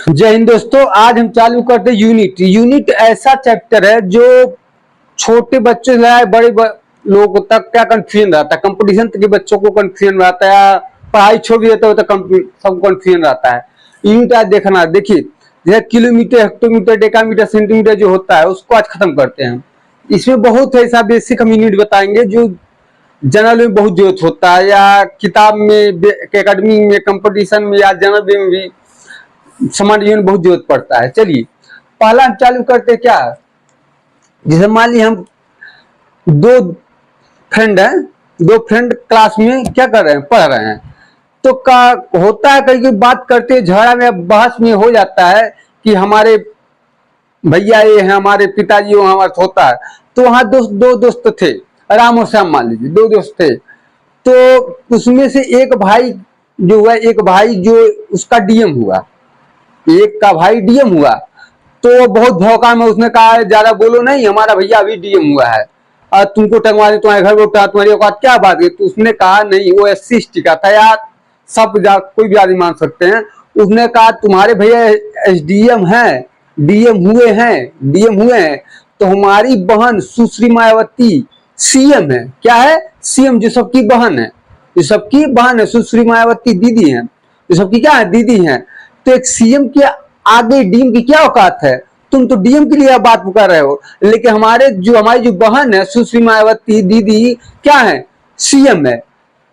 जय हिंद दोस्तों। आज हम चालू करते यूनिट। यूनिट ऐसा चैप्टर है जो छोटे बच्चों से लाए बड़े लोगों तक क्या कंफ्यूजन रहता है। कंपटीशन के बच्चों को कंफ्यूजन रहता है, पढ़ाई छोड़ देते हो तो सब कंफ्यूजन रहता है। यूनिट आज देखना, देखिए जैसे किलोमीटर, हेक्टोमीटर, डेकामीटर, सेंटीमीटर जो होता है उसको आज खत्म करते हैं। इसमें बहुत ऐसा बेसिक हम यूनिट बताएंगे जो जनरल में बहुत जरूरत होता है, या किताब में, एकेडमी में, कंपटीशन में, या जनरल में भी समान यूनिट बहुत जरूरत पड़ता है। चलिए पहला हम चालू करते क्या, जैसे मान ली हम दो फ्रेंड हैं, दो फ्रेंड क्लास में क्या कर रहे हैं, पढ़ रहे हैं। तो का होता है कहीं बात करते झगड़ा में, बहस में हो जाता है कि हमारे भैया ये है, हमारे पिताजी वो हमारे, होता है। तो वहां दो दोस्त थे, राम और श्याम, मान लीजिए दो दोस्त थे। तो उसमें से एक भाई जो हुआ, एक भाई जो उसका डीएम हुआ, एक का भाई डीएम हुआ। तो बहुत भौका में उसने कहा ज्यादा बोलो नहीं, हमारा भैया अभी डीएम हुआ है और तुमको टंगवा दे, तुम्हारे घर उठा, तुम्हारी औकात क्या बात है। तो उसने कहा नहीं, वो SC/ST का था यार, सब कोई भी आदमी मान सकते हैं। उसने कहा तुम्हारे भैया SDM हैं, डीएम हुए हैं, तो हमारी बहन सुश्री मायावती CM है। क्या है? CM, जो सबकी बहन है, जो सबकी बहन है। सुश्री मायावती दीदी है, जो सबकी क्या है, दीदी है। तो एक CM के आगे डीएम की क्या औकात है? तुम तो डीएम के लिए बात कर रहे हो, लेकिन हमारी जो बहन है सुश्री मायावती दीदी क्या है, CM है।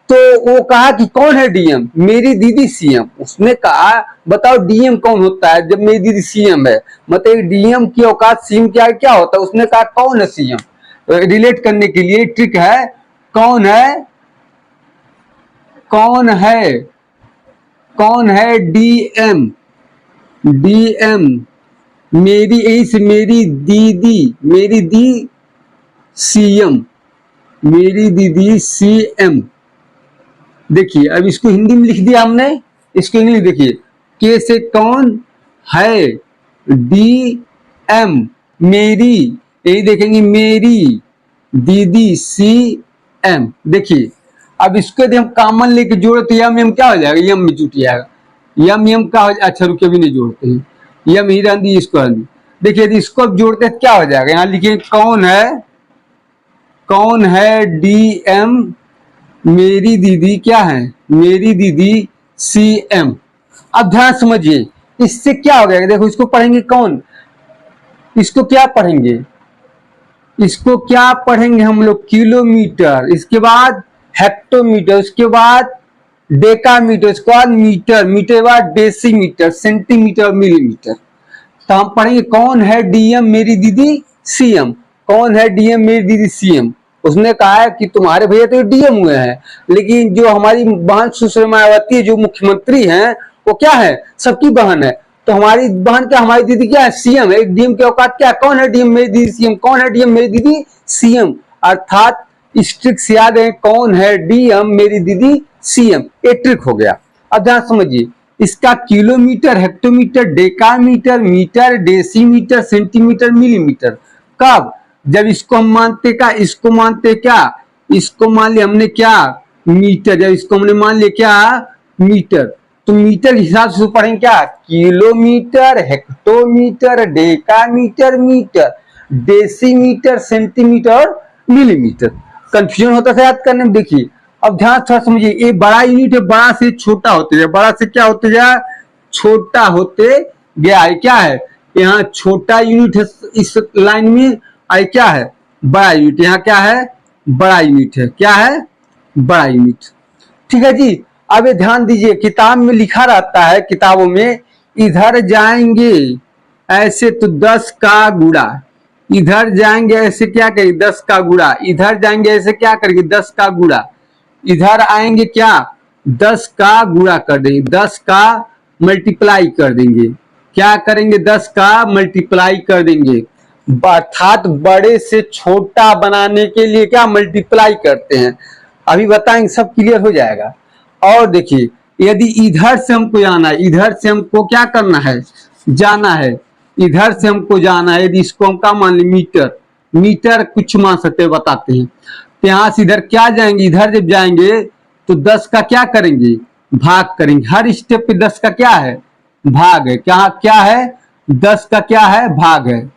तो वो कहा कि कौन है डीएम? मेरी दीदी CM। उसने कहा बताओ डीएम कौन होता है जब मेरी दीदी CM है, मतलब डीएम की औकात CM क्या क्या होता है। उसने कहा कौन है CM। रिलेट करने के लिए ट्रिक है, कौन है, कौन है, कौन है डीएम। मेरी इस मेरी दीदी CM, मेरी दीदी CM। देखिए अब इसको हिंदी में लिख दिया हमने, इसको इंग्लिश देखिए। के से कौन है, DM मेरी, यही देखेंगे मेरी दीदी CM। देखिए अब इसको यदि हम कॉमन लेके जोड़े तो यम क्या हो जाएगा, यम में जुट जाएगा। यम का हो, अच्छा रुके भी नहीं जोड़ते हैं, यम ही रहती, इसको रहती। देखिए यदि इसको अब जोड़ते हैं क्या हो जाएगा, यहाँ लिखिए कौन है DM मेरी दीदी क्या है, मेरी दीदी CM। अब ध्यान समझिए, इससे क्या हो गया, देखो इसको पढ़ेंगे कौन, इसको क्या पढ़ेंगे, इसको क्या पढ़ेंगे हम लोग, किलोमीटर, इसके बाद हेक्टोमीटर, उसके बाद डेकामीटर, इसके बाद मीटर, मीटर के बाद डेसीमीटर, सेंटीमीटर, मिलीमीटर। तो हम पढ़ेंगे कौन है डीएम मेरी दीदी CM, कौन है डीएम मेरी दीदी CM। उसने कहा है कि तुम्हारे भैया तो डीएम हुए हैं, लेकिन जो हमारी बहन सुश्री मायावती जो मुख्यमंत्री हैं वो क्या है, सबकी बहन है। तो हमारी बहन क्या, हमारी दीदी क्या है, CM है। डीएम की औकात क्या, कौन है डीएम मेरी दीदी CM, कौन है डीएम मेरी दीदी CM। अर्थात इस ट्रिक से याद है कौन है डीएम मेरी दीदी CM, ये ट्रिक हो गया। अब ध्यान समझिए, इसका kilometre, hectometre, decametre, metre, decimetre, centimetre, millimetre कब, जब इसको हम मानते क्या, इसको मानते क्या, इसको मान लिया हमने क्या, मीटर। जब इसको हमने मान लिया क्या, मीटर, तो मीटर के हिसाब से पढ़ेंगे क्या, kilometre, hectometre, decametre, metre, decimetre, centimetre और मिलीमीटर। कंफ्यूजन होता था याद करने में। देखिए अब ध्यान थोड़ा समझिए, ये बड़ा यूनिट है, बड़ा से छोटा होते जाए, बड़ा से क्या होते जाए, छोटा होते गया है। क्या है, यहाँ छोटा यूनिट है इस लाइन में, आई क्या है, बड़ा यूनिट। यहाँ क्या है, बड़ा यूनिट है। क्या है, बड़ा यूनिट। ठीक है जी। अब ये ध्यान दीजिए, किताब में लिखा रहता है, किताबों में इधर जाएंगे ऐसे तो 10 का गुणा, इधर जाएंगे ऐसे क्या करेंगे, 10 का गुणा, इधर जाएंगे ऐसे क्या करेंगे, 10 का गुणा, इधर आएंगे क्या, 10 का गुणा कर देंगे, 10 का मल्टीप्लाई कर देंगे। क्या करेंगे, 10 का मल्टीप्लाई कर देंगे। अर्थात बड़े से छोटा बनाने के लिए क्या मल्टीप्लाई करते हैं। अभी बताएंगे, सब क्लियर हो जाएगा। और देखिए यदि इधर से हमको जाना है, इधर से हमको क्या करना है, जाना है, इधर से हमको जाना है। यदि इसको हम क्या मान लें, मीटर, मीटर कुछ मान सकते हैं, बताते हैं। तो यहाँ से इधर क्या जाएंगे, इधर जब जाएंगे तो 10 का क्या करेंगे, भाग करेंगे। हर स्टेप पे 10 का क्या है, भाग है। क्या क्या है? 10 का क्या है? भाग है।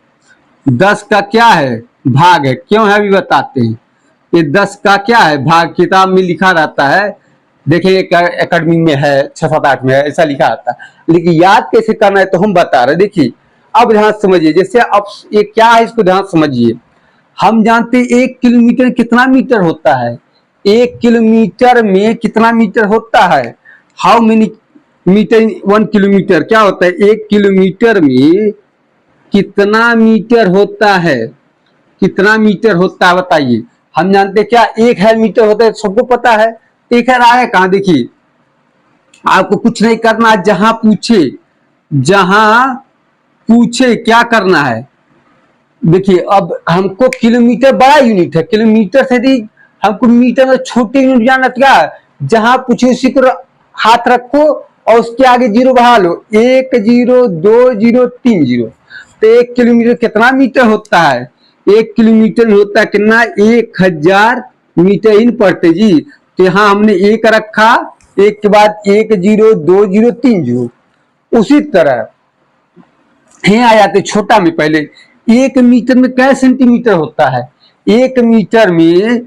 10 का क्या है? भाग है। क्यों है अभी बताते हैं। ये 10 का क्या है? भाग। किताब में लिखा रहता है, देखिए एकेडमी में है, 6 7 8 में है, ऐसा लिखा रहता है, लेकिन याद कैसे करना है तो हम बता रहे। देखिए अब ध्यान समझिए, जैसे अब ये क्या है इसको ध्यान समझिए। हम जानते हैं 1 किलोमीटर कितना मीटर होता है। 1 किलोमीटर में कितना मीटर होता है? How many metre 1 kilometre? क्या होता है 1 किलोमीटर में कितना मीटर होता है? कितना मीटर होता है बताइए। हम जानते हैं क्या 1 है मीटर होता है, सबको पता है। 1 है आया कहां? देखिए आपको कुछ नहीं करना, जहां पूछे, जहां पूछे क्या करना है। देखिए अब हमको किलोमीटर बड़ा यूनिट है, किलोमीटर से यदि हमको मीटर में छोटे यूनिट जानना तो क्या है? जहां पूछे उसी को हाथ रखो और उसके आगे जीरो बढ़ा लो, 1 0 2 0 3 0। तो 1 किलोमीटर कितना मीटर होता है? 1 किलोमीटर में होता है कितना? 1000 मीटर इन पड़ते जी। तो यहाँ हमने 1 रखा, 1 के बाद 1 0 2 0 3 0। उसी तरह यहाँ आ जाते छोटा में पहले। 1 मीटर में क्या सेंटीमीटर होता है? 1 मीटर में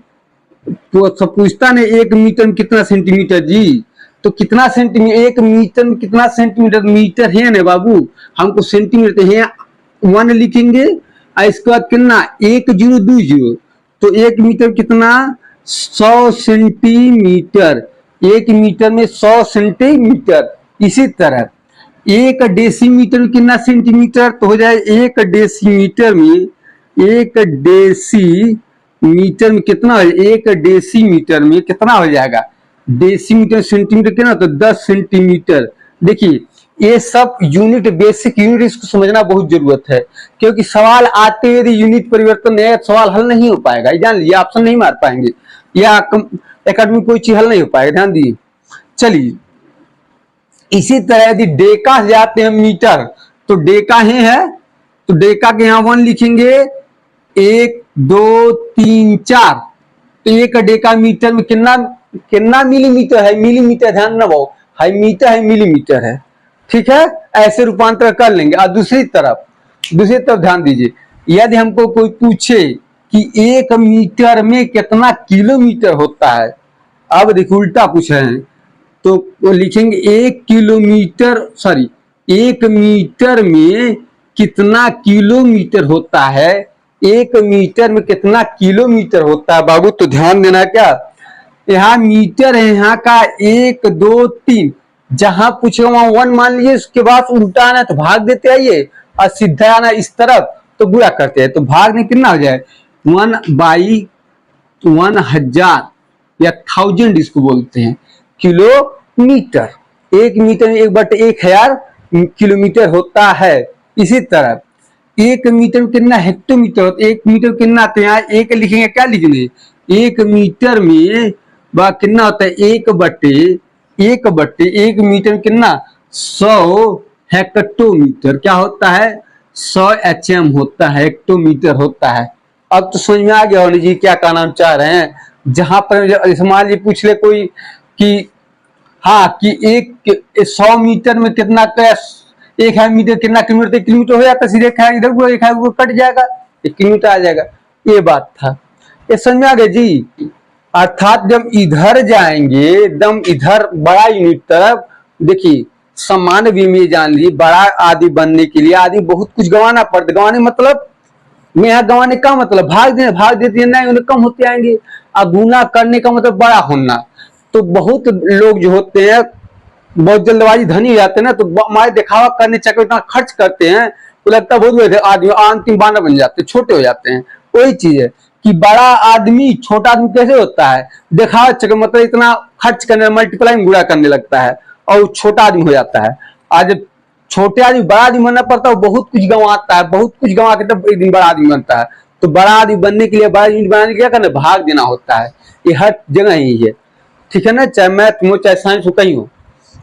तो सब पूछता ना, 1 मीटर में कितना सेंटीमीटर जी। तो कितना सेंटीमीटर 1 मीटर में कितना सेंटीमीटर? मीटर है ना बाबू, हमको सेंटीमीटर है 1 लिखेंगे और इसके बाद कितना 1 0 2 0। तो 1 मीटर कितना? 100 सेंटीमीटर। 1 मीटर में 100 सेंटीमीटर। इसी तरह 1 डेसीमीटर में कितना सेंटीमीटर? तो हो जाए 1 डेसीमीटर में, 1 डेसीमीटर में कितना है? 1 डेसीमीटर में कितना हो जाएगा? डेसीमीटर सेंटीमीटर कितना? तो 10 सेंटीमीटर। देखिए ये सब यूनिट, बेसिक यूनिट, इसको समझना बहुत जरूरत है, क्योंकि सवाल आते हुए यदि यूनिट परिवर्तन है सवाल हल नहीं हो पाएगा। जान लीजिए ऑप्शन नहीं मार पाएंगे या एकेडमी कोई चीज हल नहीं हो पाएगा, ध्यान दीजिए। चलिए इसी तरह यदि डेका जाते हैं मीटर, तो डेका है तो डेका के यहां 1 लिखेंगे, 1 2 3 4। तो 1 डेका मीटर में कितना कितना मिलीमीटर है? मिलीमीटर, ध्यान ना भाव, है मीटर है मिलीमीटर है, ठीक है। ऐसे रूपांतर कर लेंगे। और दूसरी तरफ ध्यान दीजिए, यदि हमको कोई पूछे कि 1 मीटर में कितना किलोमीटर होता है, अब देखिए उल्टा पूछ रहे हैं, तो वो लिखेंगे 1 किलोमीटर, सॉरी 1 मीटर में कितना किलोमीटर होता है? 1 मीटर में कितना किलोमीटर होता है बाबू? तो ध्यान देना, क्या यहाँ मीटर है, यहाँ का 1 2 3, जहां पूछेगा वहां 1 मान लीजिए, उसके बाद उल्टा आना तो भाग देते आइए, और सीधा आना इस तरफ तो बुरा करते हैं, तो भाग में कितना हो जाए? 1/1000 या 1000 इसको बोलते हैं, किलोमीटर। 1 मीटर में 1/1000 किलोमीटर होता है। इसी तरह 1 मीटर में कितना हेक्टोमीटर होता है? 1 मीटर कितना? तो यहाँ 1 लिखेंगे, क्या लिखेंगे? 1 मीटर में कितना होता है? 1/1 मीटर में कितना? 100 हेक्टोमीटर। क्या होता है? 100 HM होता है, हेक्टोमीटर होता है। अब तो समझ में आ गया होने जी क्या कहना चाह रहे हैं। जहां पर मान लीजिए पूछ ले कोई कि हाँ कि 100 मीटर में कितना, 1 मीटर कितना किलोमीटर? 1 किलोमीटर हो जाता, सीधे इधर को 1 कट जाएगा, 1 किलोमीटर आ जाएगा। ये बात था, ये समझ में आ गया जी। अर्थात जब इधर जाएंगे एकदम इधर बड़ा यूनिट तरफ, देखिए सामान्य भी में जान ली, बड़ा आदि बनने के लिए आदि बहुत कुछ गंवाना पड़ता। गंवाने मतलब में यहाँ गंवाने का मतलब भाग देते हैं, नहीं उन्हें कम होते आएंगे। और गुना करने का मतलब बड़ा होना। तो बहुत लोग जो होते हैं बहुत जल्दबाजी धनी हो जाते हैं ना, तो हमारे दिखावा करने चक्कर इतना खर्च करते हैं, तो लगता है बहुत बड़े आदमी, अंतिम बानर बन जाते हैं, छोटे हो जाते हैं। वही चीज है कि बड़ा आदमी छोटा आदमी कैसे होता है? दिखावा चक्कर मतलब इतना खर्च करने, मल्टीप्लाई में गुणा करने लगता है और छोटा आदमी हो जाता है। आज छोटे आदमी बड़ा आदमी बनना पड़ता है, बहुत कुछ गंवाता है, बहुत कुछ गंवा के तब एक दिन बड़ा आदमी बनता है। तो बड़ा आदमी बनने के लिए, बड़ा यूनिट बनाने के लिए क्या करना? भाग देना होता है। ये हर जगह ही है, ठीक है ना, चाहे मैथ हो चाहे साइंस हो, कहीं हो।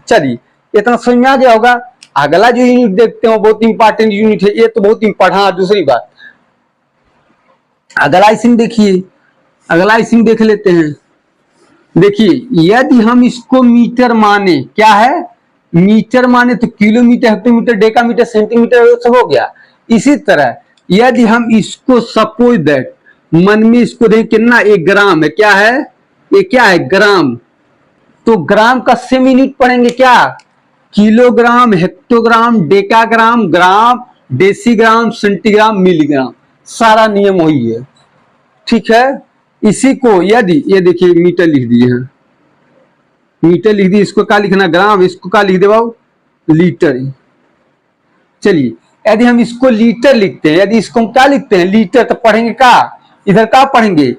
चलिए इतना समझ में आ गया होगा। अगला जो यूनिट देखते हैं बहुत इंपॉर्टेंट यूनिट है, ये तो बहुत इंपॉर्टेंट। दूसरी बात, अगला इसिंग देखिए, अगला इसिंग देख लेते हैं। देखिए यदि हम इसको मीटर माने, क्या है? मीटर माने तो किलोमीटर, हेक्टोमीटर, डेकामीटर, सेंटीमीटर, वो सब हो गया। इसी तरह यदि हम इसको सपोज दैट मन में इसको देखें कितना, एक ग्राम है, क्या है ये, क्या है ग्राम, तो ग्राम का सेम यूनिट पढ़ेंगे क्या, किलोग्राम, हेक्टोग्राम, डेकाग्राम, ग्राम, डेसीग्राम, सेंटीग्राम, मिलीग्राम, सारा नियम वही है। ठीक है, इसी को यदि ये देखिए मीटर लिख दिए हैं, मीटर लिख दिए, इसको क्या लिखना ग्राम, इसको क्या लिख दे बाबू लीटर। चलिए यदि हम इसको लीटर लिखते हैं, यदि इसको हम क्या लिखते हैं लीटर, तो पढ़ेंगे क्या, इधर क्या पढ़ेंगे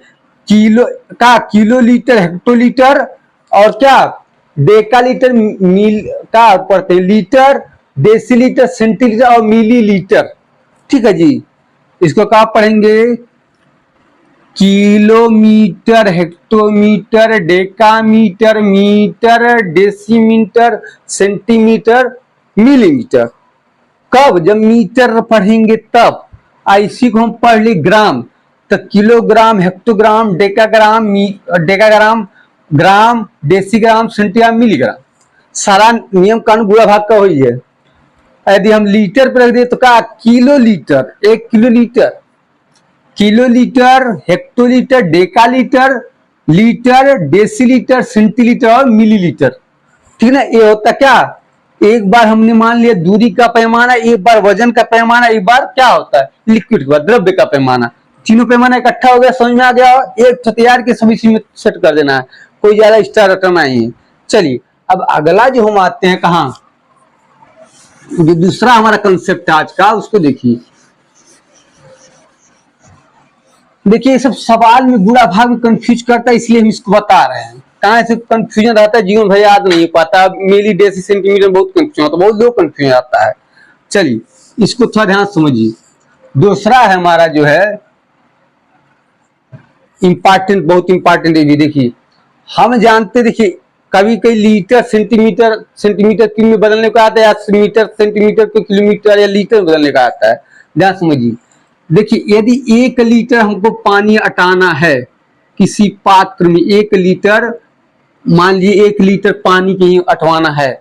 किलो का, किलो लीटर, हेक्टोलीटर और क्या डेकालीटर, मिल का पढ़ते हैं लीटर, डेसीलीटर, सेंटीलीटर और मिलीलीटर। ठीक है जी, इसको क्या पढ़ेंगे kilometre, hectometre, decametre, metre, decimetre, centimetre, millimetre. कब, जब मीटर पढ़ेंगे तब। इसी को हम पढ़ ली ग्राम, तो किलोग्राम, हेक्टोग्राम, डेकाग्राम, डेकाग्राम, ग्राम, डेसीग्राम, सेंटीग्राम, मिलीग्राम, सारा नियम कानून गुणा भाग का वही है। यदि हम लीटर पर रख दे तो क्या किलो लीटर, एक kilolitre, kilolitre, hectolitre, decalitre, litre, decilitre, centilitre और मिलीलीटर। ठीक है ना, ये होता क्या, एक बार हमने मान लिया दूरी का पैमाना, एक बार वजन का पैमाना, एक बार क्या होता है लिक्विड का, द्रव्य का पैमाना, तीनों पैमाना इकट्ठा हो गया, समझ में आ गया, एक तैयार के सभी में सेट कर देना है, कोई ज्यादा एक्स्ट्रा रटना नहीं है। चलिए अब अगला जो हम आते हैं कहा, जो दूसरा हमारा कंसेप्ट आज का, उसको देखिए। देखिए ये सब सवाल में गुणा भाग में कंफ्यूज करता है, इसलिए हम इसको बता रहे हैं। कहाँ से कंफ्यूजन रहता है जीवन भर याद नहीं पाता, मिली डेसी सेंटीमीटर बहुत कंफ्यूजन होता है, बहुत लोग कंफ्यूजन आता है। चलिए इसको थोड़ा ध्यान समझिए। दूसरा है हमारा जो है इंपॉर्टेंट, बहुत इंपॉर्टेंट है भी। देखिए हम जानते, देखिए कभी कभी लीटर सेंटीमीटर, सेंटीमीटर किलो में बदलने को आता है, या मीटर सेंटीमीटर को किलोमीटर या लीटर में बदलने का आता है। ध्यान समझिए, देखिए यदि 1 लीटर हमको पानी अटाना है किसी पात्र में, 1 लीटर मान लीजिए 1 लीटर पानी कहीं अटवाना है,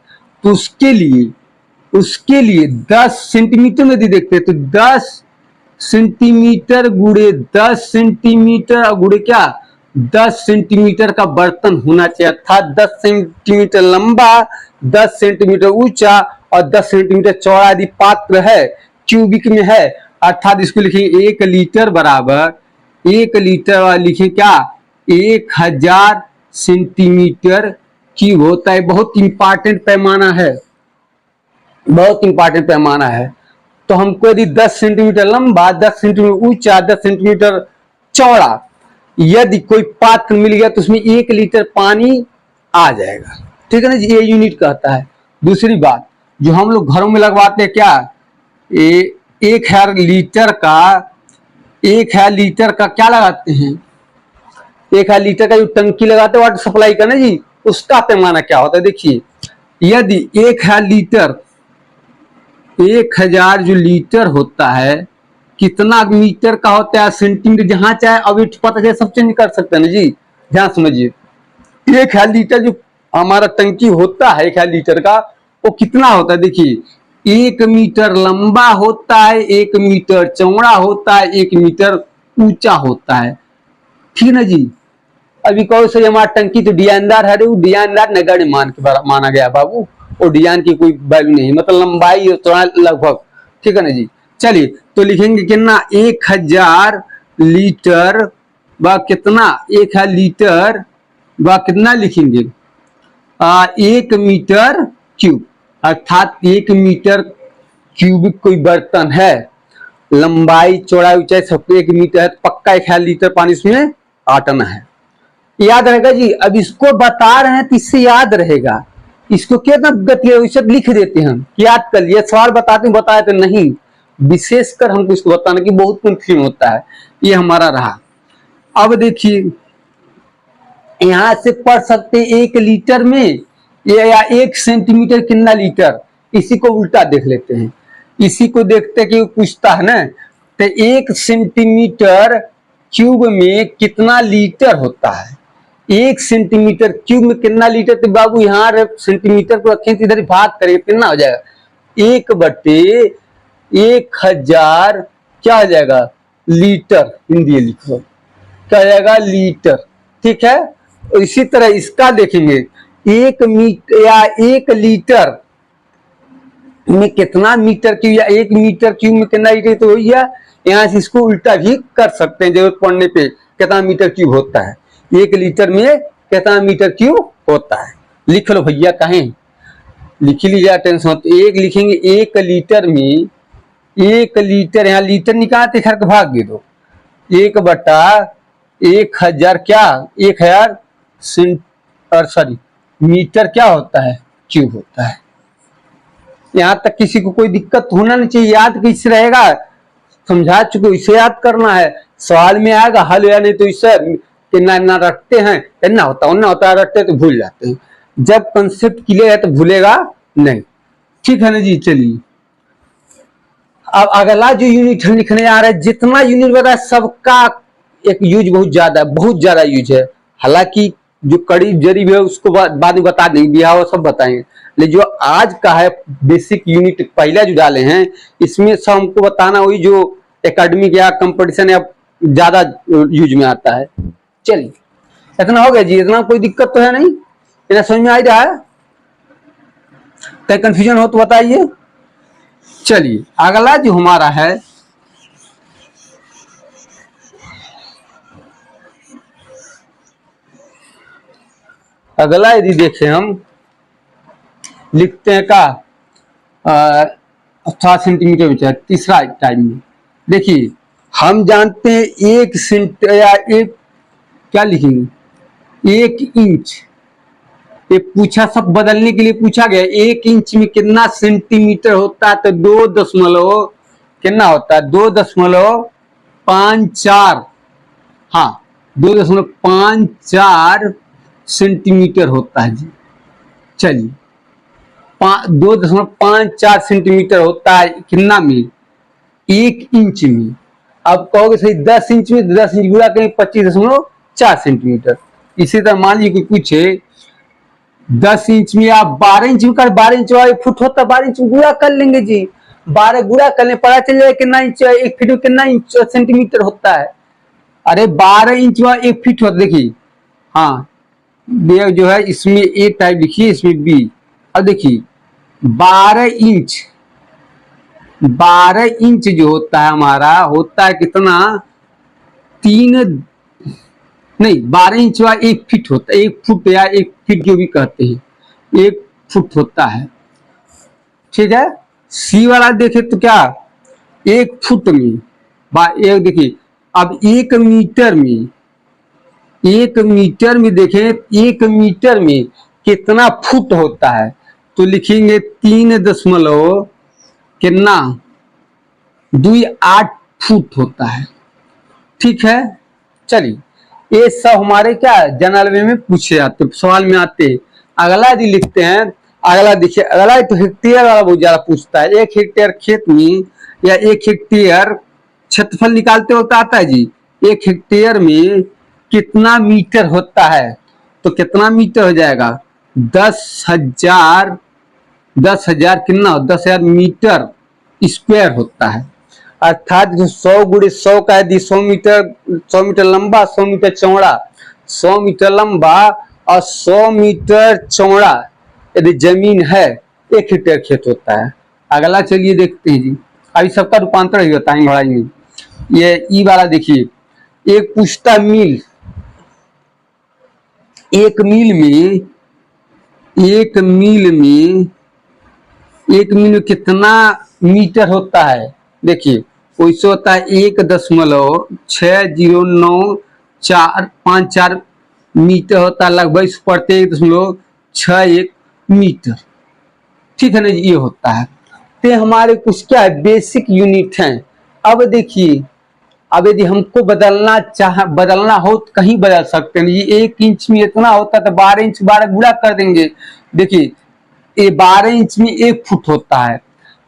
तो उसके लिए 10 सेंटीमीटर में यदि देखते हैं तो 10 सेंटीमीटर गुड़े 10 सेंटीमीटर और गुड़े क्या 10 सेंटीमीटर का बर्तन होना चाहिए, अर्थात 10 सेंटीमीटर लंबा, 10 सेंटीमीटर ऊंचा और 10 सेंटीमीटर चौड़ा यदि पात्र है, क्यूबिक में है, अर्थात इसको लिखेंगे 1 लीटर बराबर, 1 लीटर लिखे क्या 1000 सेंटीमीटर क्यूब होता है। बहुत इंपॉर्टेंट पैमाना है, बहुत इंपॉर्टेंट पैमाना है। तो हमको यदि 10 सेंटीमीटर लंबा, 10 सेंटीमीटर ऊंचा, 10 सेंटीमीटर चौड़ा यदि कोई पात्र मिल गया तो उसमें 1 लीटर पानी आ जाएगा। ठीक है ना, ये यूनिट कहता है। दूसरी बात जो हम लोग घरों में लगवाते हैं क्या, 1000 लीटर का, 1000 लीटर का क्या लगाते हैं, 1000 लीटर का जो टंकी लगाते हैं वाटर सप्लाई का ना जी, उसका पैमाना क्या होता है। देखिए यदि 1000 लीटर, 1000 जो लीटर होता है कितना मीटर का होता है, सेंटीमीटर, जहां चाहे अभी पता चले सब चेंज कर सकते हैं ना जी। ध्यान समझिए, 1000 लीटर जो हमारा टंकी होता है 1000 लीटर का, वो कितना होता है, देखिए 1 मीटर लंबा होता है, 1 मीटर चौड़ा होता है, 1 मीटर ऊंचा होता है। ठीक ना जी। अभी कहो सर हमारा टंकी तो डिजाइनदार है, वो डिजाइनदार नगण्य माना गया बाबू, और डिजाइन की कोई वैल्यू नहीं, मतलब लंबाई और चौड़ाई लगभग। ठीक है ना जी। चलिए तो लिखेंगे कितना 1000 लीटर व कितना 1000 लीटर व कितना लिखेंगे 1 मीटर क्यूब, अर्थात 1 मीटर क्यूबिक कोई बर्तन है, लंबाई चौड़ाई ऊंचाई सब 1 मीटर है, तो पक्का 1000 लीटर पानी इसमें आटना है। याद रहेगा जी। अब इसको बता रहे हैं तो इससे याद रहेगा, इसको कितना गति लिख देते हैं हम, याद कर लिए सवाल बताते बताए तो नहीं, विशेषकर हमको इसको बताना कि बहुत कंफ्यूजन होता है। ये हमारा रहा। अब देखिए यहां से पढ़ सकते 1 लीटर में या 1 सेंटीमीटर कितना लीटर, इसी को उल्टा देख लेते हैं। इसी को देखते कि वो पूछता है ना, तो 1 सेंटीमीटर क्यूब में कितना लीटर होता है, 1 सेंटीमीटर क्यूब में कितना लीटर? तो बाबू यहाँ सेंटीमीटर को रखें तो इधर भाग करें, कितना हो जाएगा? 1/1000 क्या हो जाएगा? लीटर। हिंदी लिखो, क्या हो जाएगा? लीटर। ठीक है। इसी तरह इसका देखेंगे, 1 मीटर या 1 लीटर में कितना मीटर क्यूब, या 1 मीटर क्यूब में कितना लीटर, तो भैया यहाँ से इसको उल्टा भी कर सकते हैं जरूरत पड़ने पे, कितना मीटर क्यूब होता है, 1 लीटर में कितना मीटर क्यूब होता है। लिख लो भैया, कहें लिख लीजिए, टेंशन मत। एक लिखेंगे 1 लीटर में, 1 लीटर, यहाँ लीटर निकालते घर का भाग दे दो, 1/1000 क्या? 1000 सॉरी मीटर क्या होता है? क्यूब होता है। यहाँ तक किसी को कोई दिक्कत होना नहीं चाहिए। याद कैसे रहेगा? समझा चुके, इसे याद करना है, सवाल में आएगा हल, या नहीं तो इसे ना रखते हैं, ना होता है रखते हैं तो भूल जाते हैं। जब कंसेप्ट क्लियर है तो भूलेगा नहीं। ठीक है ना जी। चलिए अब अगला जो यूनिट हम लिखने आ रहे हैं, जितना यूनिट बताया सबका एक यूज बहुत ज्यादा यूज है। हालांकि जो कड़ी जरीब है उसको बाद में बता देंगे, बिहार वो सब बताएंगे, लेकिन जो आज का है बेसिक यूनिट पहला जो डाले हैं, इसमें सब हमको बताना वही जो एकेडमिक या कंपटीशन या ज्यादा यूज में आता है। चलिए इतना हो गया जी, इतना कोई दिक्कत तो है नहीं, इतना समझ में आ रहा है? कहीं कंफ्यूजन हो तो बताइए। चलिए अगला जो हमारा है, अगला यदि देखें हम लिखते हैं का 18 सेंटीमीटर मीटर, तीसरा टाइम में देखिए हम जानते हैं 1 सेंट या 1 क्या लिखेंगे, 1 इंच। ये पूछा, सब बदलने के लिए पूछा गया, 1 इंच में कितना सेंटीमीटर होता है? तो 2 दशमलव कितना होता है? 2.54, हाँ 2.54 सेंटीमीटर होता है जी। चलिए 2.54 सेंटीमीटर होता है कितना में? 1 इंच में। अब कहोगे सही 10 इंच में, 10 इंच गुणा करें 25.4 सेंटीमीटर। इसी तरह मान लीजिए कोई पूछे 10 इंच में आप 12 इंच में कर, 12 इंच वाला फुट होता है, 12 इंच में गुणा कर लेंगे जी, 12 गुणा करने पता चल जाएगा कितना इंच, 1 फीट में कितना इंच सेंटीमीटर होता है। अरे 12 इंच वाला 1 फीट होता, देखिए हाँ जो है इसमें ए टाइप लिखिए, इसमें बी। अब देखिए 12 इंच जो होता है हमारा, होता है कितना? 12 इंच वाला 1 फीट होता है, 1 फुट या 1 फीट जो भी कहते हैं, 1 फुट होता है। ठीक है। सी वाला देखे तो क्या, 1 फुट में एक देखिए, अब 1 मीटर में, 1 मीटर में देखें, 1 मीटर में कितना फुट होता है? तो लिखेंगे 3 दशमलव कितना 28 फुट होता है। ठीक है। चलिए ये सब हमारे क्या जनरल में पूछे जाते, सवाल में आते हैं। अगला यदि लिखते हैं, अगला देखिए, अगला तो हेक्टेयर वाला बहुत ज्यादा पूछता है। 1 हेक्टेयर खेत में या 1 हेक्टेयर क्षेत्रफल निकालते वक्त आता है जी, 1 हेक्टेयर में कितना मीटर होता है? तो कितना मीटर हो जाएगा? 10,000 कितना? 10,000 मीटर स्क्वायर होता है। अर्थात 100 गुणे 100 का यदि 100 मीटर लंबा, 100 मीटर चौड़ा, 100 मीटर लंबा और 100 मीटर चौड़ा यदि जमीन है, 1 हेक्टेयर खेत होता है। अगला चलिए देखते हैं जी, अभी सबका रूपांतर ही बताएंगे भाई में। ये ई वाला देखिए, एक पूछता मील, 1 मील में कितना मीटर होता है? देखिए वैसे होता है 1.609454 मीटर होता है, लगभग इस पड़ते 1.61 मीटर। ठीक है ना, ये होता है। तो हमारे कुछ क्या है बेसिक यूनिट हैं। अब देखिए, अब यदि हमको बदलना हो तो कहीं बदल सकते हैं। ये 1 इंच में इतना होता है तो 12 इंच 12 गुणा कर देंगे। देखिए ये 12 इंच में 1 फुट होता है,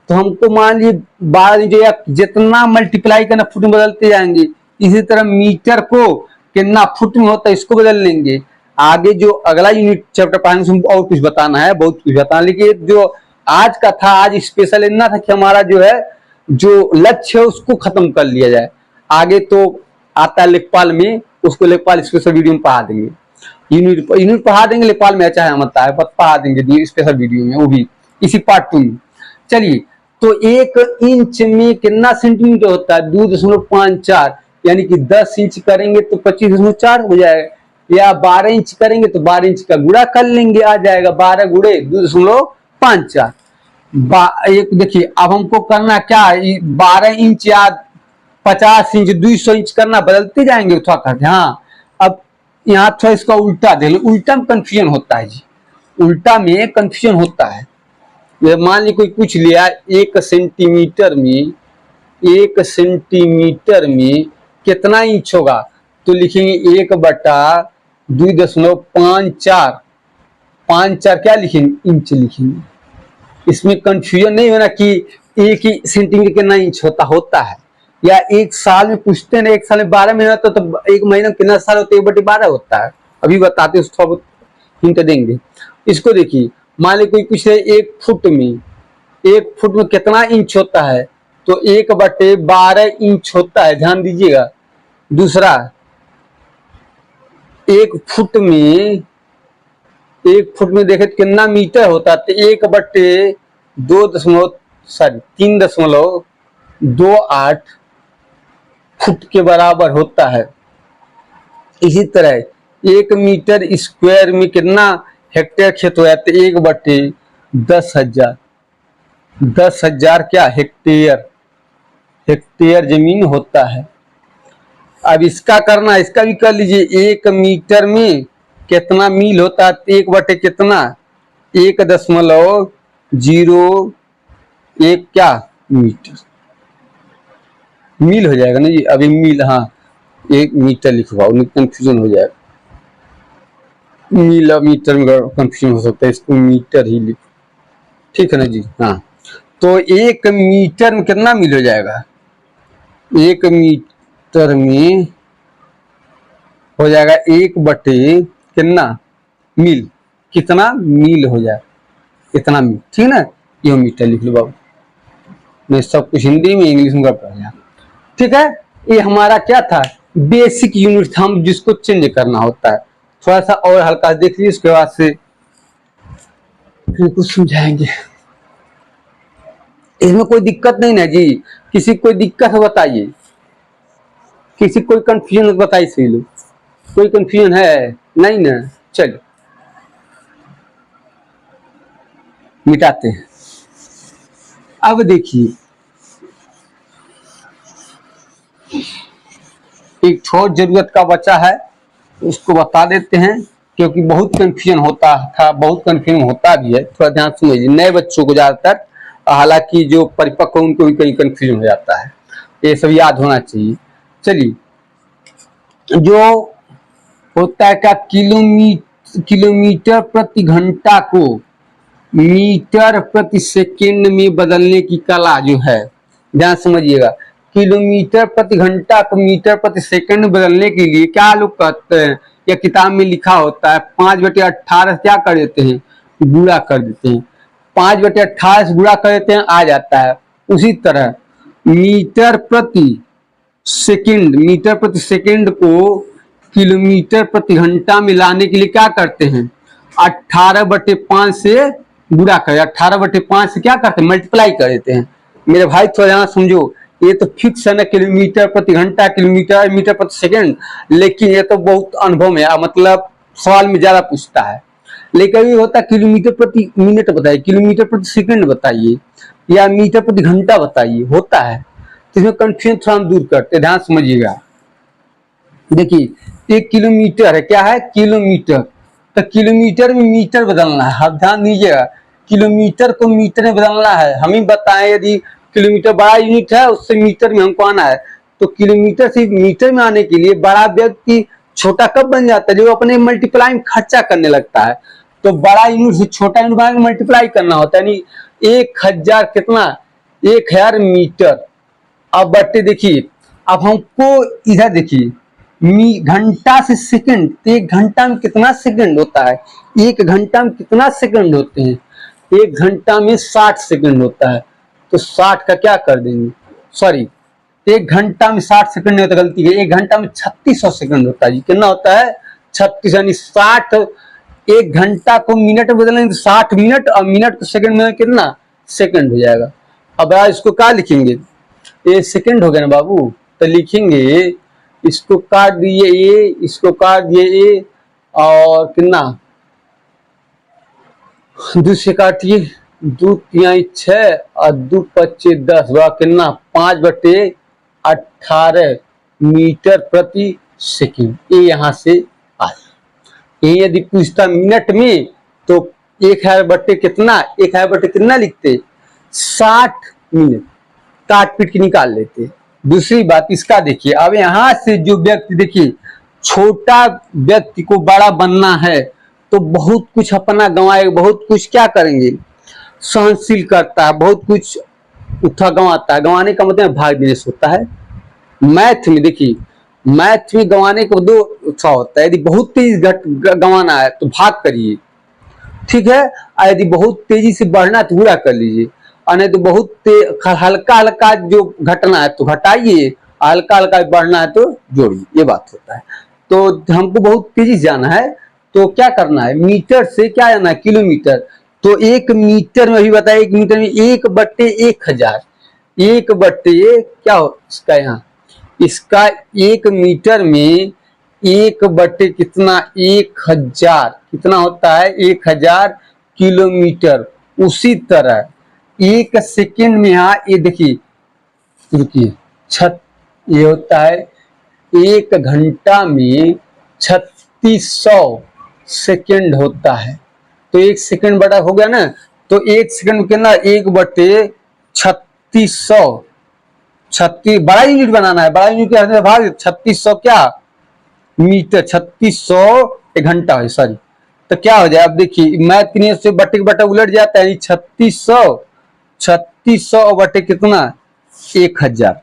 तो हमको मान लीजिए 12 इंच या जितना मल्टीप्लाई करना फुट में बदलते जाएंगे। इसी तरह मीटर को कितना फुट में होता है इसको बदल लेंगे। आगे जो अगला यूनिट चैप्टर पढ़ाएंगे उसमें और कुछ बताना है, बहुत कुछ बताना, लेकिन जो आज का था, आज स्पेशल इतना था कि हमारा जो है जो लक्ष्य है उसको खत्म कर लिया जाए। आगे तो आता है लेखपाल में, उसको लेखपाल स्पेशल वीडियो में पढ़ा देंगे, यूनिट पढ़ा देंगे लेखपाल में, अच्छा है मत है पढ़ा देंगे स्पेशल वीडियो में, वो भी इसी पार्ट 2 में। चलिए, तो 1 इंच में कितना सेंटीमीटर होता है? 2.54, यानी कि 10 इंच करेंगे तो 25.4 हो जाएगा, या 12 इंच करेंगे तो 12 इंच का गुणा कर लेंगे, आ जाएगा 12 गुणे 2.54। एक देखिए, अब हमको करना क्या, 12 इंच या 50 इंच 200 इंच करना, बदलते जाएंगे थोड़ा करके। हाँ, अब यहाँ थोड़ा इसका उल्टा देख लो, उल्टा में कंफ्यूजन होता है जी, उल्टा में कंफ्यूजन होता है। मान ली कोई पूछ लिया 1 सेंटीमीटर में, 1 सेंटीमीटर में कितना इंच होगा, तो लिखेंगे 1/2.54, 54 क्या लिखेंगे, इंच लिखेंगे। इसमें कंफ्यूजन नहीं होना कि 1 ही सेंटीमीटर कितना इंच होता है, या 1 साल में पूछते हैं ना, 1 साल में 12 महीना होता तो 1 महीना कितना साल होता है, 1/12 होता है। अभी बताते उसको हिंट देंगे। इसको देखिए, मान ली कोई पूछ रहे 1 फुट में, 1 फुट में कितना इंच होता है, तो 1/12 इंच होता है, ध्यान दीजिएगा। दूसरा, 1 फुट में, 1 फुट में देखे तो कितना मीटर होता है, तो 3.28 फुट के बराबर होता है। इसी तरह 1 मीटर स्क्वायर में कितना हेक्टेयर क्षेत्र हो जाता है, 1/10,000, 10,000 क्या हेक्टेयर, हेक्टेयर जमीन होता है। अब इसका करना, इसका भी कर लीजिए, 1 मीटर में कितना मील होता है, 1 बटे कितना, 1.01 क्या मीटर, मील हो जाएगा ना जी, अभी मील, हाँ 1 मीटर लिखवाओ, नहीं कंफ्यूजन हो जाएगा, मील और मीटर में कंफ्यूजन हो सकता है, इसको मीटर ही लिखो, ठीक है ना जी। हाँ, तो 1 मीटर में कितना मील हो जाएगा, 1 मीटर में हो जाएगा 1 बटे कितना मील, कितना मील हो जाए, इतना मील, ठीक है ना, ये मीटर लिख लो बाबू, मैं सब कुछ हिंदी में इंग्लिश में कर रहा, ठीक है। ये हमारा क्या था, बेसिक यूनिट था, हम जिसको चेंज करना होता है। थोड़ा सा और हल्का देख लीजिए, उसके बाद से फिर कुछ समझाएंगे। इसमें कोई दिक्कत नहीं ना जी, किसी कोई दिक्कत है बताइए, किसी कोई कंफ्यूजन बताइए, सही लो, कोई कंफ्यूजन है नहीं ना, चलो मिटाते हैं। अब देखिए, एक छोट जरूरत का बचा है, उसको बता देते हैं, क्योंकि बहुत कंफ्यूजन होता था, बहुत कंफ्यूजन होता भी है, थोड़ा ध्यान समझिए, नए बच्चों को ज्यादातर, हालांकि जो परिपक्व उनको भी कहीं कंफ्यूजन हो जाता है, ये सब याद होना चाहिए। चलिए, जो होता है क्या, किलोमीटर प्रति घंटा को मीटर प्रति सेकेंड में बदलने की कला जो है, ध्यान समझिएगा, किलोमीटर प्रति घंटा को मीटर प्रति सेकंड में बदलने के लिए क्या लोग कहते हैं, या किताब में लिखा होता है, 5/18 क्या कर देते हैं, गुणा कर देते हैं, 5/18 से गुणा कर देते हैं, आ जाता है। उसी तरह मीटर प्रति सेकंड को किलोमीटर प्रति घंटा में लाने के लिए क्या करते हैं, 18/5 से गुणा कर, 18/5 से क्या करते हैं, मल्टीप्लाई कर देते हैं। मेरे भाई थोड़ा यहाँ समझो, ये तो फिक्स है ना, किलोमीटर प्रति घंटा, किलोमीटर मीटर प्रति सेकंड, लेकिन ये तो बहुत अनुभव में, मतलब सवाल में ज्यादा पूछता है। लेकिन ये होता है किलोमीटर प्रति मिनट बताइए, किलोमीटर प्रति सेकंड बताइए, या मीटर प्रति घंटा बताइए, होता है। तो इसमें कंफ्यूजन थोड़ा हम दूर करते हैं, ध्यान समझिएगा। देखिए, 1 किलोमीटर है, क्या है, किलोमीटर, तो किलोमीटर में मीटर बदलना है, आप ध्यान दीजिएगा, किलोमीटर को मीटर में बदलना है। हम ही बताएं, यदि किलोमीटर बड़ा यूनिट है, उससे मीटर में हमको आना है, तो किलोमीटर से मीटर में आने के लिए बड़ा व्यक्ति छोटा कब बन जाता है, जो अपने मल्टीप्लाई में खर्चा करने लगता है। तो बड़ा यूनिट से छोटा यूनिट बना के मल्टीप्लाई करना होता है, यानी 1000 कितना, 1000 मीटर। अब बट्टे देखिए, अब हमको इधर देखिए, घंटा से सेकंड, तो 1 घंटा में कितना सेकंड होता है? 1 घंटा में कितना सेकंड होते हैं? 1 घंटा में 60 सेकंड होता है। तो 60 का क्या कर देंगे, सॉरी 1 घंटा में 60 सेकंड नहीं होता, गलती है, 1 घंटा में 3600 सेकंड होता है जी। कितना होता है? 36, यानी 60। 1 घंटा को मिनट में बदलेंगे तो 60 मिनट, और मिनट को सेकंड में कितना सेकंड हो जाएगा। अब इसको क्या लिखेंगे? ये सेकंड हो गया ना बाबू, तो लिखेंगे इसको काट दिए ए, इसको काट दिए ए, और कितना 2 से काटिए, 2 तिहाई 6 और 2 पच्चे 10, वह कितना 5/18 मीटर प्रति सेकंड। ये यहां से आया। ये यदि पूछता मिनट में तो 1000 कितना, 1000 कितना लिखते? 60 मिनट, काट पीट के निकाल लेते। दूसरी बात इसका देखिए, अब यहां से जो व्यक्ति, देखिए छोटा व्यक्ति को बड़ा बनना है तो बहुत कुछ अपना गंवाए, बहुत कुछ क्या करेंगे, सहनशील करता है, बहुत कुछ उठा गंवाता है। गंवाने का मतलब भाग विनेश होता है। मैथ में देखिए, मैथ में गंवाने को 2 उत्साह होता है। यदि बहुत तेज गंवाना है तो भाग करिए, ठीक है, और यदि बहुत तेजी से बढ़ना है तो गुणा कर लीजिए, और नहीं तो बहुत हल्का हल्का जो घटना है तो घटाइए, हल्का हल्का बढ़ना है तो जोड़िए, ये बात होता है। तो हमको बहुत तेजी से जाना है तो क्या करना है, मीटर से क्या जाना है, किलोमीटर। तो 1 मीटर में भी बताया, 1 मीटर में 1/1000, 1/, क्या हो इसका, यहाँ इसका 1 मीटर में 1/, कितना 1000, कितना होता है 1000 किलोमीटर। उसी तरह 1 सेकेंड में, यहाँ ये देखिए, रुकिए, ये होता है 1 घंटा में 3600 सेकेंड होता है। तो 1 सेकेंड बड़ा हो गया ना, तो 1 सेकेंड में कितना, 1/3600, 36 बड़ा यूनिट बनाना है, बड़ा यूनिट क्या भाग 3600 क्या मीटर, 3600 घंटा है, सॉरी। तो क्या हो जाए, अब देखिए मैथ की नियत से बटे के बटा उलट जाता है, 3600 बटे कितना 1000,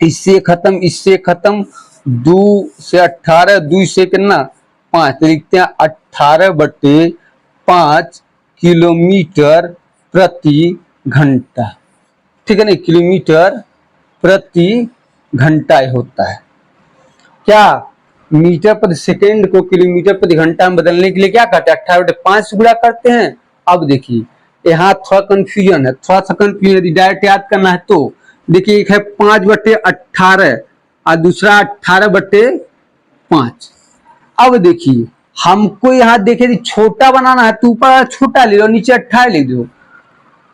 इससे खत्म, इससे खत्म, 2 से 18, 2 से कितना 5, तो लिखते हैं 18/5 किलोमीटर प्रति घंटा, ठीक है ना, किलोमीटर प्रति घंटा होता है। क्या मीटर प्रति सेकेंड को किलोमीटर प्रति घंटा में बदलने के लिए क्या करते हैं, 18/5 से गुणा करते हैं। अब देखिए यहाँ थोड़ा कंफ्यूजन है, थोड़ा सा कंफ्यूजन, यदि डायरेक्ट याद करना है तो देखिए, एक है 5/18 और दूसरा 18/5। अब देखिए हमको यहाँ देखिए छोटा बनाना है तो ऊपर छोटा ले लो, नीचे 18 ले दो।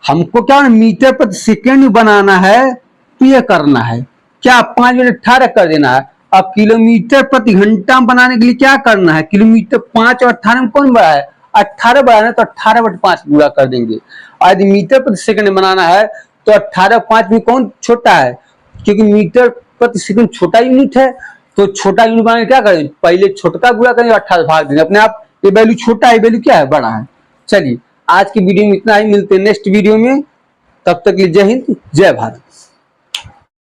हमको क्या मीटर प्रति सेकेंड बनाना है तो ये करना है क्या, 5/18 कर देना है। अब किलोमीटर प्रति घंटा बनाने के लिए क्या करना है, किलोमीटर 5 और 18 में कौन बड़ा है, 18 बड़ा है, तो 18/5 गुणा कर देंगे। और यदि मीटर प्रति सेकंड बनाना है तो 18/5 में कौन छोटा है, क्योंकि मीटर प्रति सेकंड छोटा यूनिट है। तो छोटा यूनिट बनाने क्या करें, पहले छोटा गुणा करेंगे, 18 भाग देंगे, अपने आप ये वैल्यू छोटा है, वैल्यू क्या है, बड़ा है। चलिए आज की वीडियो में इतना ही, मिलते हैं नेक्स्ट वीडियो में, तब तक के लिए जय हिंद जय भारत।